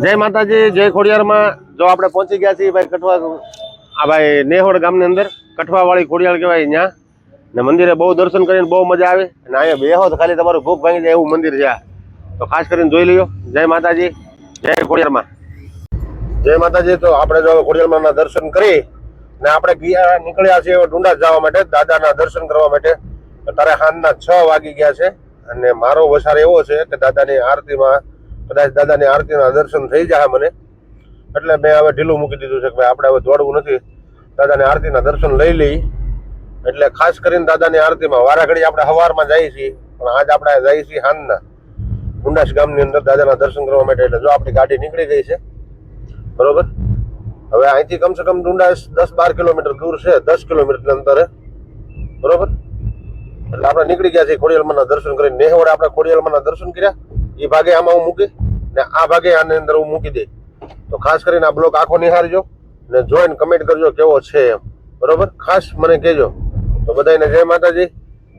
જય માતાજી, જય ખોડિયારમાં. જો આપણે પહોંચી ગયા છીએ ભાઈ કઠવા, આ ભાઈ નેહોડ ગામની અંદર કઠવા વાળી ખોડિયાર કહેવાય. ત્યાં ને મંદિરે બહુ દર્શન કરીને બહુ મજા આવે અને અહીંયા બેહો તો ખાલી તમારું ભૂખ ભાંગી જાય એવું મંદિર છે. તો ખાસ કરીને જોઈ લ્યો. જય માતાજી, જય ખોડિયારમાં. જય માતાજી. તો આપણે જો ખોડિયારમાં દર્શન કરી ને આપણે નીકળ્યા છીએ ડુંડાસ જવા માટે, દાદાના દર્શન કરવા માટે. અત્યારે સાંજના 6 વાગી ગયા છે અને મારો વસાર એવો છે કે દાદાની આરતીમાં કદાચ દાદાની આરતીના દર્શન થઈ જાય મને, એટલે મેં હવે ઢીલું મૂકી દીધું છે કે ભાઈ આપણે હવે દોડવું નથી, દાદાની આરતીના દર્શન લઈ લઈ. એટલે ખાસ કરીને દાદાની આરતીમાં વારા ઘડી આપણે સવારમાં જઈએ છીએ, પણ આજ આપણે જઈએ છીએ સાંજના ડુંડાસ ગામની અંદર દાદાના દર્શન કરવા માટે. એટલે જો આપણી ગાડી નીકળી ગઈ છે, બરોબર. હવે અહીંથી કમસે કમ ડુંડાસ 10-12 કિલોમીટર દૂર છે, 10 કિલોમીટર અંતરે, બરોબર. એટલે આપણે નીકળી ગયા છીએ ખોડિયારમાં દર્શન કરીને. નેહોડ આપણે ખોડિયારમાં દર્શન કર્યા, એ ભાગે આમાં હું મૂકી ને આ ભાગે આની અંદર હું મૂકી દઈ. તો ખાસ કરીને આ બ્લોગ આખો નિહાળજો ને જોઈને કમેન્ટ કરજો કેવો છે એમ, બરોબર. ખાસ મને કહેજો. તો બધાને જય માતાજી,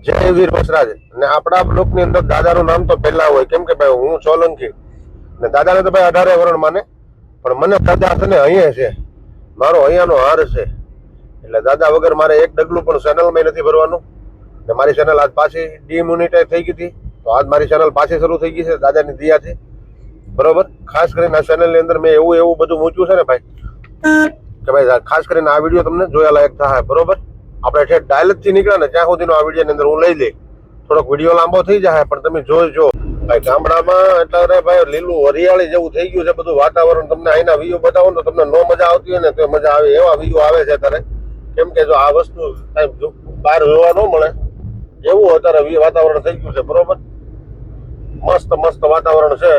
જય વીર વસરાજ. ને આપણા બ્લોગની અંદર દાદાનું નામ તો પહેલા હોય, કેમ કે ભાઈ હું સોલંકી ને દાદાને તો ભાઈ 18 વરણ માને, પણ મને દાદા છે ને અહીંયા છે, મારો અહીંયાનો હાર છે. એટલે દાદા વગર મારે એક ડગલું પણ ચેનલમાં નથી ભરવાનું. ને મારી ચેનલ આજ પાછી ડિમોનિટાઈઝ થઈ ગઈ હતી, તો આજ મારી ચેનલ પાછી શરૂ થઈ ગઈ છે દાદાની દયાથી, બરોબર. ખાસ કરીને આ ચેનલની અંદર મેં એવું બધું મૂક્યું છે ને ભાઈ કે ભાઈ ખાસ કરીને આ વિડીયો તમને જોયા લાયક થાય, બરોબર. આપણે ઠેઠ ડાયલેક્ટથી નીકળ્યા ને ત્યાં સુધીનો આ વિડીયોની અંદર હું લઈ લઈ. થોડોક વિડીયો લાંબો થઈ જાય પણ તમે જોજો ભાઈ. ગામડામાં એટલે ભાઈ લીલું હરિયાળી જેવું થઈ ગયું છે બધું વાતાવરણ. તમને અહીંના વ્યૂ બતાવો ને તમને નો મજા આવતી હોય ને તો મજા આવે એવા વ્યૂ આવે છે અત્યારે. કેમ કે જો આ વસ્તુ બહાર જોવા ન મળે એવું અત્યારે વાતાવરણ થઈ ગયું છે, બરોબર. મસ્ત મસ્ત વાતાવરણ છે.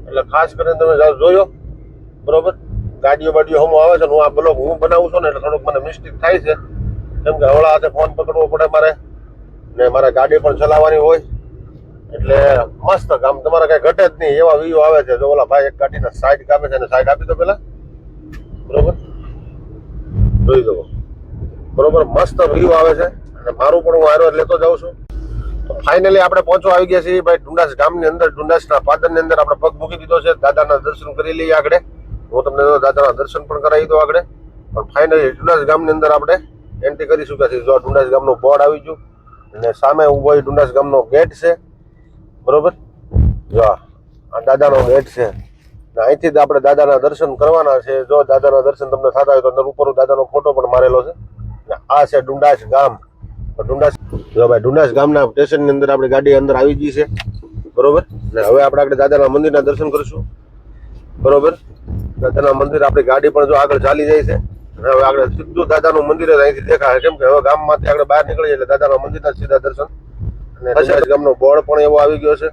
એટલે ખાસ કરીને તમે જોયો, બરોબર. ગાડીઓ હમો આવે છે. હું આ બ્લોગ હું બનાવું છું ને એટલે થોડુંક મને મિસ્ટેક થાય છે, કેમ કે હવળા હાથે ફોન પકડવો પડે મારે ને મારે ગાડી પણ ચલાવવાની હોય. એટલે મસ્ત ગામ તમારે કઈ ઘટે જ નહીં એવા વ્યૂ આવે છે. જો ઓલા ભાઈ એક ગાડીના સાઈડ કાપે છે, સાઈડ આપી દો પેલા, બરોબર. જોઈ દો, બરોબર. મસ્ત વ્યૂ આવે છે અને મારું પણ હું આરો લેતો જાઉં છું. ફાઇનલી આપણે પહોંચવા આવી ગયા છીએ ભાઈ ડુંડાસ ગામની અંદર. ડુંડાસના પાદરની અંદર આપણે પગ મૂકી દીધો છે. દાદાના દર્શન કરી લઈએ આગળ. હું તમને દાદાના દર્શન પણ કરાવી દઉં આગળ. પણ ફાઇનલી ડુંડાસ ગામની અંદર આપણે એન્ટ્રી કરી ચૂક્યા છીએ. જો ડુંડાસ ગામનું બોર્ડ આવી ગયું અને સામે ઉભો ડુંડાસ ગામનો ગેટ છે, બરોબર. જો આ દાદાનો ગેટ છે. અહીંથી જ આપણે દાદાના દર્શન કરવાના છે. જો દાદાના દર્શન તમને થતા હોય તો અંદર ઉપર દાદાનો ફોટો પણ મારેલો છે. આ છે ડુંડાસ ગામ. ડુંડાસ જો ભાઈ ડુંડાસ ગામના સ્ટેશનની અંદર આપણી ગાડી અંદર આવી ગઈ છે, બરોબર. ને હવે આપણે આગળ દાદાના મંદિરના દર્શન કરીશું, બરોબર. દાદાના મંદિર આપણી ગાડી પણ જો આગળ ચાલી જાય છે. હવે આગળ સીધું દાદાનું મંદિર જ અહીંથી દેખાય, કેમ કે હવે ગામમાંથી આગળ બહાર નીકળીએ એટલે દાદાના મંદિરના સીધા દર્શન. અને ડુંડાસ ગામનો બોર્ડ પણ એવો આવી ગયો છે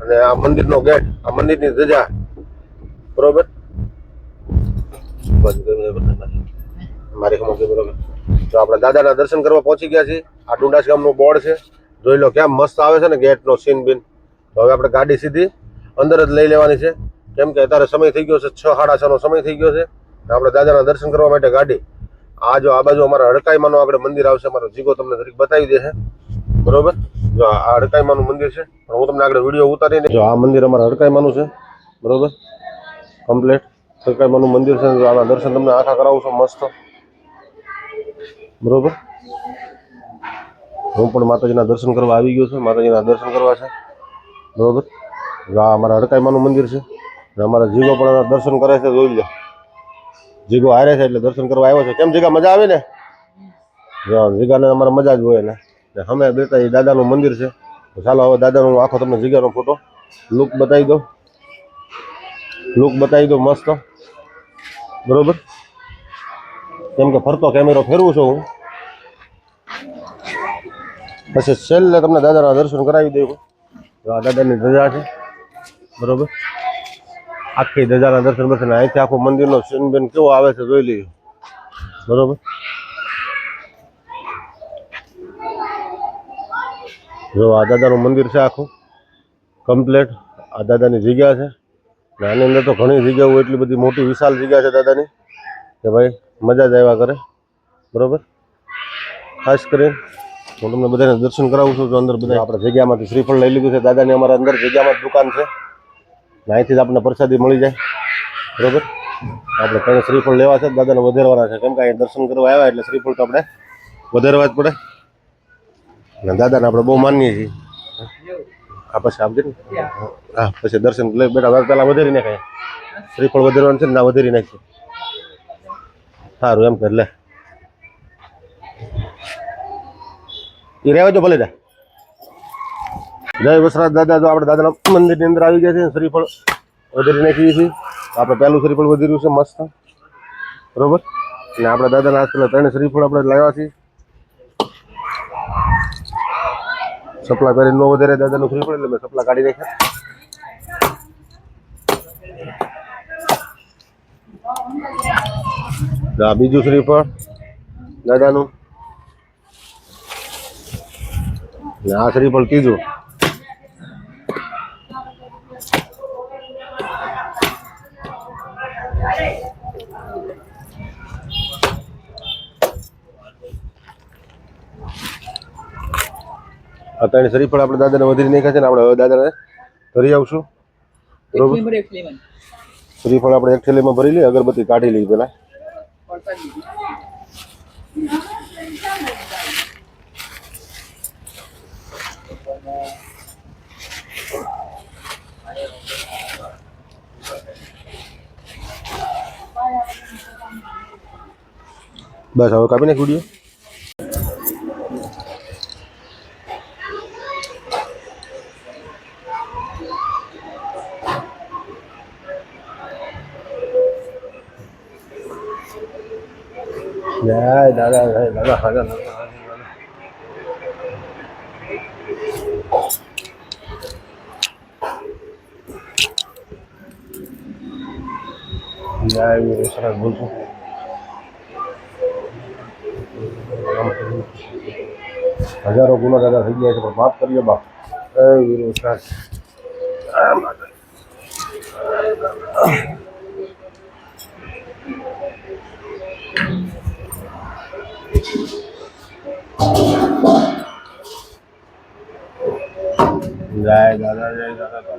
અને આ મંદિરનો ગેટ, આ મંદિરની ધજા, બરોબર. મારી ખબર છે, બરોબર. તો આપણે દાદાના દર્શન કરવા પહોંચી ગયા છીએ. આ ડુંડાસ ગામનું બોર્ડ છે, જોઈ લો કેમ મસ્ત આવે છે ને ગેટનો સીન બીન. તો હવે આપણે ગાડી સીધી અંદર જ લઈ લેવાની છે, કેમ કે અત્યારે સમય થઈ ગયો છે 6-6:30 નો સમય થઈ ગયો છે. આપણે દાદાના દર્શન કરવા માટે ગાડી આ જો આ બાજુ અમારા હડકાઈમાનું આગળ મંદિર આવશે. અમારો જીગો તમને જરીક બતાવી દે છે, બરોબર. જો આ હડકાઈમાનું મંદિર છે, પણ હું તમને આગળ વિડીયો ઉતારીને જો આ મંદિર અમારા હડકાઈમાનું છે, બરોબર. કમ્પ્લીટ હડકાઈમાનું મંદિર છે. આના દર્શન તમને આખા કરાવું છું મસ્ત, બરોબર. હું પણ માતાજીના દર્શન કરવા આવી ગયો છું. માતાજીના દર્શન કરવા છે, બરોબર. આ અમારા હડકાઈમાનું મંદિર છે. અમારા જીગો પણ દર્શન કરે છે, જોઈ લો. જીગો હારે છે એટલે દર્શન કરવા આવ્યો છે. કેમ જીગા મજા આવે ને? જીગાને અમારે મજા જ હોય ને. અમે બેઠા એ દાદાનું મંદિર છે. ચાલો હવે દાદાનો આખો તમને જીગાનો ફોટો લુક બતાવી દો મસ્ત, બરોબર. કેમ કે ફરતો કેમેરો ફેરવું છું હું, પછી છેલ્લે તમને દાદાના દર્શન કરાવી દઉં. આ દાદાની ધજા છે, બરોબર. આખી ધજાના દર્શન બસ અહીંથી આખો મંદિરનો સીન બેન કેવો આવે છે જોઈ લઈએ, બરોબર. જો આ દાદાનું મંદિર છે આખું કમ્પ્લેટ. આ દાદાની જગ્યા છે. આની અંદર તો ઘણી જગ્યાઓ એટલી બધી મોટી વિશાળ જગ્યા છે દાદાની કે ભાઈ મજા જ આવ્યા કરે, બરોબર. ખાસ કરીને હું તમને બધાને દર્શન કરાવું છું. તો અંદર બધા આપણે જગ્યામાંથી શ્રીફળ લઈ લીધું છે દાદાની. અમારા અંદર જગ્યામાં જ દુકાન છે, અહીંથી જ આપણને પ્રસાદી મળી જાય, બરોબર. આપણે ત્રણ શ્રીફળ લેવા છે, દાદાને વધારવાના છે, કેમ કે અહીંયા દર્શન કરવા આવ્યા એટલે શ્રીફળ તો આપણે વધારવા જ પડે ને. દાદાને આપણે બહુ માનીએ છીએ. આ પછી આપજે ને. હા પછી દર્શન લઈ બેટા પેલા વધારી નાખાય. શ્રીફળ વધારવાનું છે ને, ના વધારી નાખીએ. સારું એમ કર લે. એ રહેવા જો ભલે. જય વસરાજ દાદા. જો આપણે દાદાના મંદિરની અંદર આવી ગયા છે, શ્રીફળ વધારી નાખીએ છીએ. આપણે પહેલું શ્રીફળ વધાર્યું છે મસ્ત, બરોબર. અને આપણા દાદાના આજ પેલા ત્રણ શ્રીફળ આપણે લાવ્યા છીએ. સપલા કરીને નો વધારે દાદાનું શ્રીફળ એટલે મેં સપલા કાઢી નાખ્યા. આ બીજું શ્રીફળ દાદાનું ને આ શ્રીફળ ત્રીજું. ત્રણ શ્રીફળ આપણે દાદાને વધારી નાખ્યા છે ને. આપણે હવે દાદાને ભરી આવશું, બરોબર. શ્રીફળ આપણે એક થેલીમાં ભરી લઈએ, અગરબત્તી કાઢી લઈએ પેલા. બસ હવે કાપી નાખ વિડીયો. જય દાદા, જય દાદા, દાદા. જય વીર સરસ બોલશું. હજારો ગુના દાદા થઈ ગયા છે, પણ માફ કરીએ બાપ. જય વીર સરસ. જય દાદા, જય દાદા.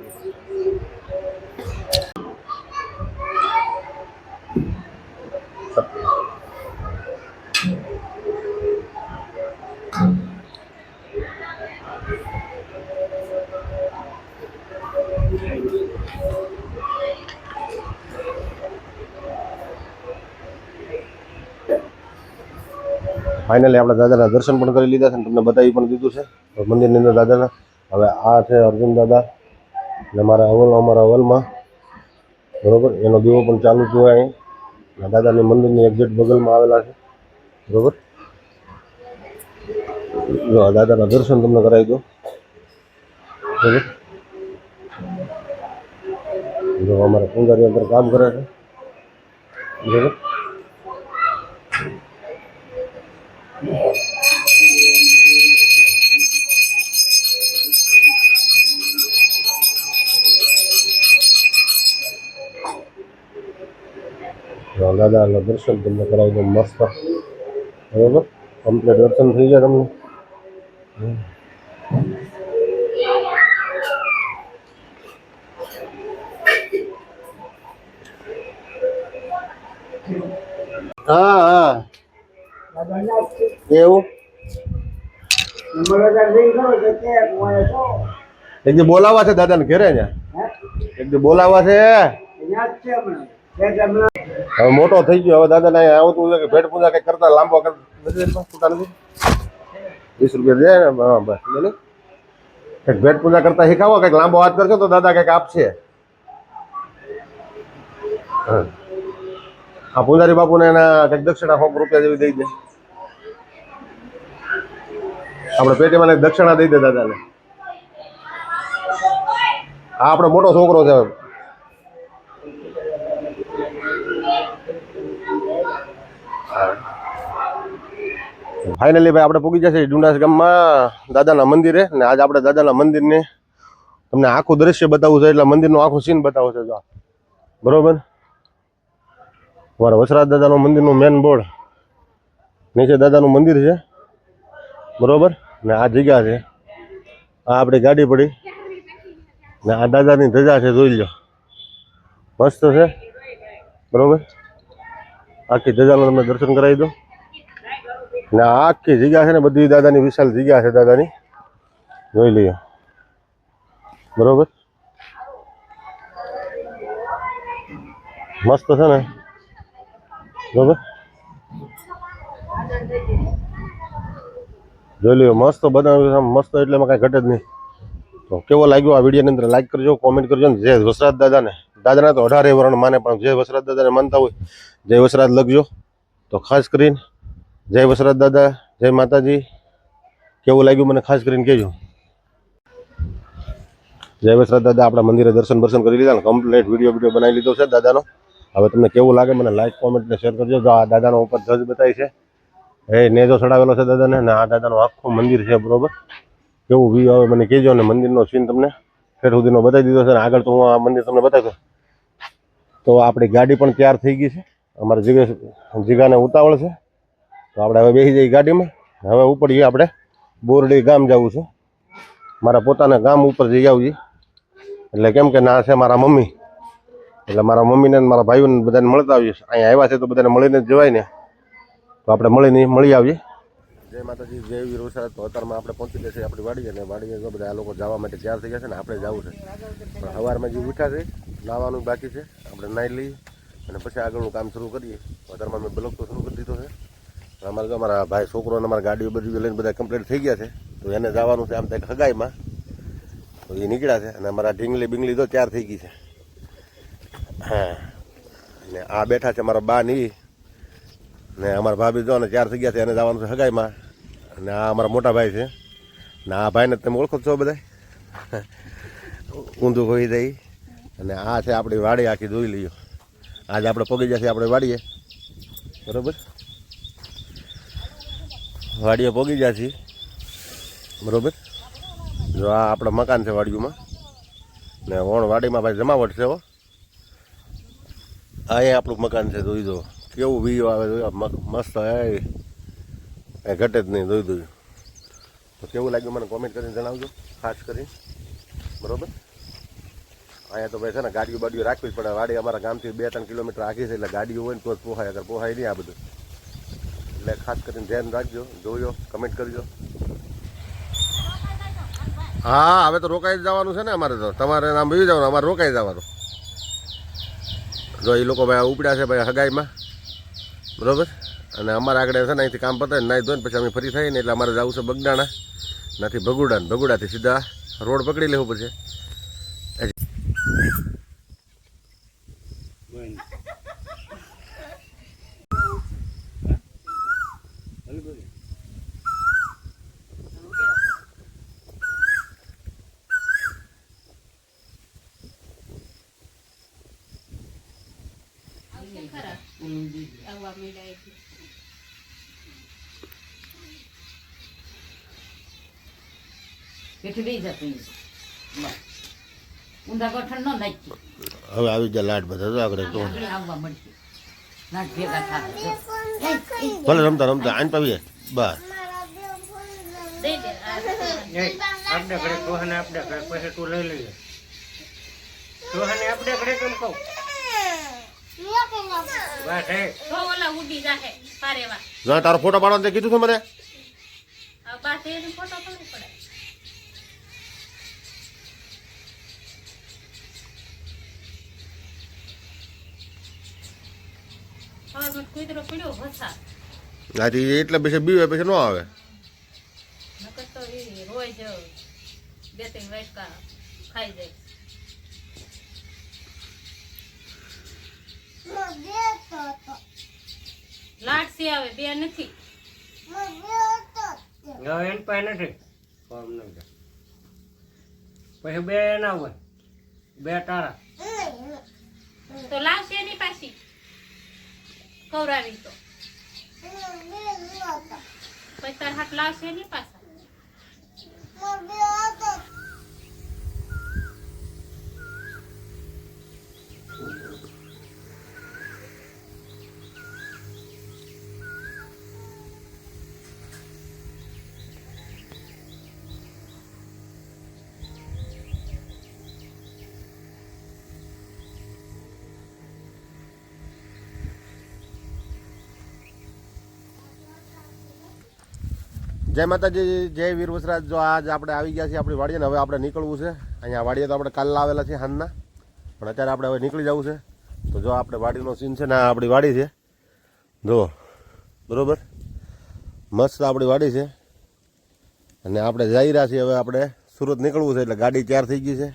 ફાઇનલી આપણા દાદાના દર્શન પણ કરી લીધા છે, તમને બતાવી પણ દીધું છે મંદિરની અંદર દાદાના. હવે આ છે અર્જુન દાદા ને અમારા અવલમાં, બરોબર. એનો દીવો પણ ચાલુ જ હોય અહીં. દાદાની મંદિરની એક્ઝેક્ટ બગલમાં આવેલા છે, બરોબર. જો દાદાના દર્શન તમને કરાવી દો, બરોબર. જો અમારા પૂજારી અંદર કામ કરે છે, બરોબર. દાદાના દર્શન તમને કરાવી દો મસ્ત, બરોબર. કમ્પ્લીટ દર્શન થઈ જાય તમને. હા હા એવું એક દી બોલાવા છે દાદાને ઘેરે ને, એક દી બોલાવા છે. હવે મોટો થઈ ગયો, હવે દાદાને અહીંયા આવતું છે કે ભેટ પૂજા કઈ કરતા લાંબો છૂટા નથી. 20 રૂપિયા દે ને, બસ કઈક ભેટ પૂજા કરતા શીખાવો, કઈક લાંબો હાથ કરશો તો દાદા કઈક આપશે. આ પૂજારી બાપુને એના કંઈક દક્ષિણા 100 રૂપિયા જેવી દઈ દે. આપણે પેટીમાં દક્ષિણા દઈ દે દાદાને. આ આપણો મોટો છોકરો છે. ફાઇનલી ભાઈ આપણે પૂગી જશે ડુંડાસ ગામમાં દાદાના મંદિરે. ને આજે આપણે દાદાના મંદિરને તમને આખું દ્રશ્ય બતાવવું છે, એટલે મંદિરનું આખું સીન બતાવવું છે. જો બરોબર, અમારા વસરાજ દાદાનું મંદિરનું મેન બોર્ડ નીચે દાદાનું મંદિર છે, બરોબર. ને આ જગ્યા છે, આ આપણી ગાડી પડી ને આ દાદાની ધજા છે, જોઈ લો મસ્ત છે. બરોબર. આખી ધજાનું તમને દર્શન કરાવી દો. ને આ આખી જગ્યા છે ને બધી દાદાની વિશાળ જગ્યા છે દાદાની, જોઈ લઈએ. બરોબર, મસ્ત છે ને. બરોબર, જોઈ લ્યો મસ્ત બનાવ્યું, મસ્ત એટલે એમાં કાંઈ ઘટે જ નહીં. તો કેવો લાગ્યો આ વિડીયોની અંદર લાઈક કરજો, કોમેન્ટ કરજો ને જે વસરાજ દાદાને, દાદાના તો 18 વર્ણ માને, પણ જે વસરાજ દાદાને માનતા હોય જય વસરાજ લખજો. તો ખાસ કરીને જય વસરાજ દાદા, જય માતાજી. કેવું લાગ્યું મને ખાસ કરીને કહેજો. જય વસરાજ દાદા. આપણા મંદિરે દર્શન કરી લીધા ને કમ્પ્લીટ વિડીયો બનાવી લીધો છે દાદાનો. હવે તમને કેવું લાગે મને લાઈક કોમેન્ટ ને શેર કરજો. જો આ દાદાનો ઉપર ધ્વજ બતાવી છે, એ નેજો ચડાવેલો છે દાદાને, ને આ દાદાનું આખું મંદિર છે. બરોબર, કેવું વ્યૂ આવે મને કહેજો. ને મંદિરનો સીન તમને ફેર સુધીનો બતાવી દીધો છે. આગળ તો હું આ મંદિર તમને બતાવતો. તો આપણી ગાડી પણ તૈયાર થઈ ગઈ છે. અમારે જીગાને ઉતાવળ છે, તો આપણે હવે બેસી જઈએ ગાડીમાં. હવે ઉપર જઈએ આપણે બોરડી ગામ જવું છે, મારા પોતાના ગામ ઉપર જઈ આવું. એટલે કેમ કે ના છે મારા મમ્મી, એટલે મારા મમ્મીને મારા ભાઈઓને બધાને મળતા આવીએ. અહીંયા આવ્યા છે તો બધાને મળીને જ જવાય ને, તો આપણે મળી આવીએ. જય માતાજી, જય વીર વસરાજ. તો અત્યારમાં આપણે પહોંચી ગયા છીએ આપણી વાડી, અને વાડીએ તો બધા આ લોકો જવા માટે તૈયાર થઈ ગયા છે ને આપણે જવું છે. પણ સવારમાં જે ઉઠ્યા છે, નાવાનું બાકી છે, આપણે નાહી લઈએ અને પછી આગળનું કામ શરૂ કરીએ. અત્યારમાં મેં બ્લોગ તો શરૂ કરી દીધો છે. અમારે તો અમારા ભાઈ છોકરો અને અમારા ગાડીઓ બધી લઈને બધા કમ્પ્લીટ થઈ ગયા છે, તો એને જવાનું છે આમ ત્યાં હગાઈમાં, તો એ નીકળ્યા છે. અને અમારા ઢીંગલી તો તૈયાર થઈ ગઈ છે. હા, ને આ બેઠા છે મારા બા ની, ને અમારા ભાભી જો ને તૈયાર થઈ ગયા છે, એને જવાનું છે હગાઈમાં. અને આ અમારા મોટા ભાઈ છે, ને આ ભાઈને તમે ઓળખો છો બધા, ઊંધું હોઈ જાય. અને આ છે આપણી વાડી આખી, જોઈ લઈએ. આજે આપણે પગી જશે આપણે વાડીએ. બરોબર, વાડીએ પગી ગયા છીએ. બરોબર, જો આ આપણા મકાન છે વાડીઓમાં, ને ઓણ વાડીમાં ભાઈ જમાવટ છે. હો, અહીંયા આપણું મકાન છે, જોઈ દો કેવું વીયો આવે, મસ્ત. એ ઘટે જ નહીં, જોઈ દઉં. તો કેવું લાગ્યું મને કોમેન્ટ કરીને જણાવજો ખાસ કરી. બરોબર, અહીંયા તો ભાઈ છે ને ગાડીઓ બાડીઓ રાખવી જ પડે. વાડી અમારા ગામથી 2-3 કિલોમીટર આખી છે, એટલે ગાડીઓ હોય ને તો જ પોહાય, અગર પોહાય નહીં આ બધું. એટલે ખાસ કરીને ધ્યાન રાખજો, જોયો, કમેન્ટ કરજો. હા, હવે તો રોકાઈ જવાનું છે ને અમારે. તો તમારે આમ બી જવાનું, અમારે રોકાઈ જવાનું. જો એ લોકો ભાઈ ઉપડ્યા છે ભાઈ હગાઈમાં. બરોબર, અને અમારે આગળ છે ને અહીંથી કામ પતાય ને નાહી ધોઈને પછી અમે ફરી થઈએ ને, એટલે અમારે જવું છે બગડાણા, નથી ભગુડા, ને ભગુડાથી સીધા રોડ પકડી લેવું પછી. હવે આવી જાય લાટ બધા આગળ તો ભલે રમતા રમતા આન પાવીએ બસ. આપણે ઘરે કોહાને આપણે ઘરે પછી તું લઈ લઈએ. કોહાને આપણે ઘરે કેમ કહું બસ હે તો ઓલા ઉડી જાહે પારેવા. ના તારો ફોટો પાડવાનું તે કીધું તું મને. આ પાસે એનો ફોટો પાડવો પડે. હવે મત કુતરો પડ્યો ભસા. આથી એટલે પછી બીવે પછી ન આવે. નકર તો ઈ રોજ 2-3 વાટકા ખાઈ જાય. લાટસી આવે બે નથી. હવે એન પાસે નથી ફોર્મ નથી. પછી બે ના હોય, બે તારા તો લાવશે એની પાછી કવરાવી તો પછી તાર હાથ લાવશે એની પાછા. જય માતાજી, જય વીર વસરાજ. જો આજ આપણે આવી ગયા છીએ આપણી વાડીએ ને હવે આપણે નીકળવું છે. અહીંયા વાડીએ તો આપણે કાલ આવેલા છીએ હાંજના, પણ અત્યારે આપણે હવે નીકળી જવું છે. તો જો આપણે વાડીનો સીન છે ને આ આપણી વાડી છે, જો બરોબર મસ્ત આપણી વાડી છે. અને આપણે જઈ રહ્યા છીએ હવે આપણે સુરત નીકળવું છે, એટલે ગાડી તૈયાર થઈ ગઈ છે.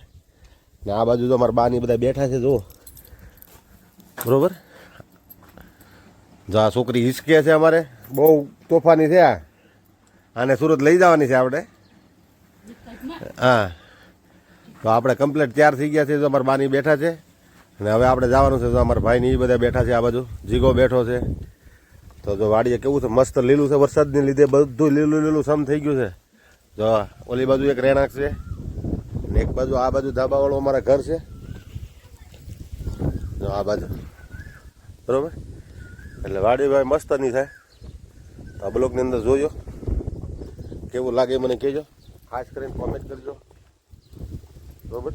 ને આ બાજુ તો અમારા બાની બધા બેઠા છે, જો બરોબર. જો આ છોકરી હિસકે છે, અમારે બહુ તોફાની છે. આને સુરત લઈ જવાની છે આપણે. હા, તો આપણે કમ્પ્લીટ તૈયાર થઈ ગયા છે. જો અમારા બાની બેઠા છે અને હવે આપણે જવાનું છે. તો અમારા ભાઈની બધા બેઠા છે, આ બાજુ જીગો બેઠો છે. તો જો વાડીએ કેવું છે, મસ્ત લીલું છે, વરસાદને લીધે બધું લીલું લીલું સમ થઈ ગયું છે. જો ઓલી બાજુ એક રહેણાંક છે ને એક બાજુ આ બાજુ ધાબાવાળું અમારા ઘર છે. જો આ બાજુ બરોબર. એટલે વાડી ભાઈ મસ્ત નહીં થાય. તો આ બ્લોકની અંદર જોજો કેવું લાગે મને કહેજો, ખાસ કરીને કોમેન્ટ કરજો બરોબર.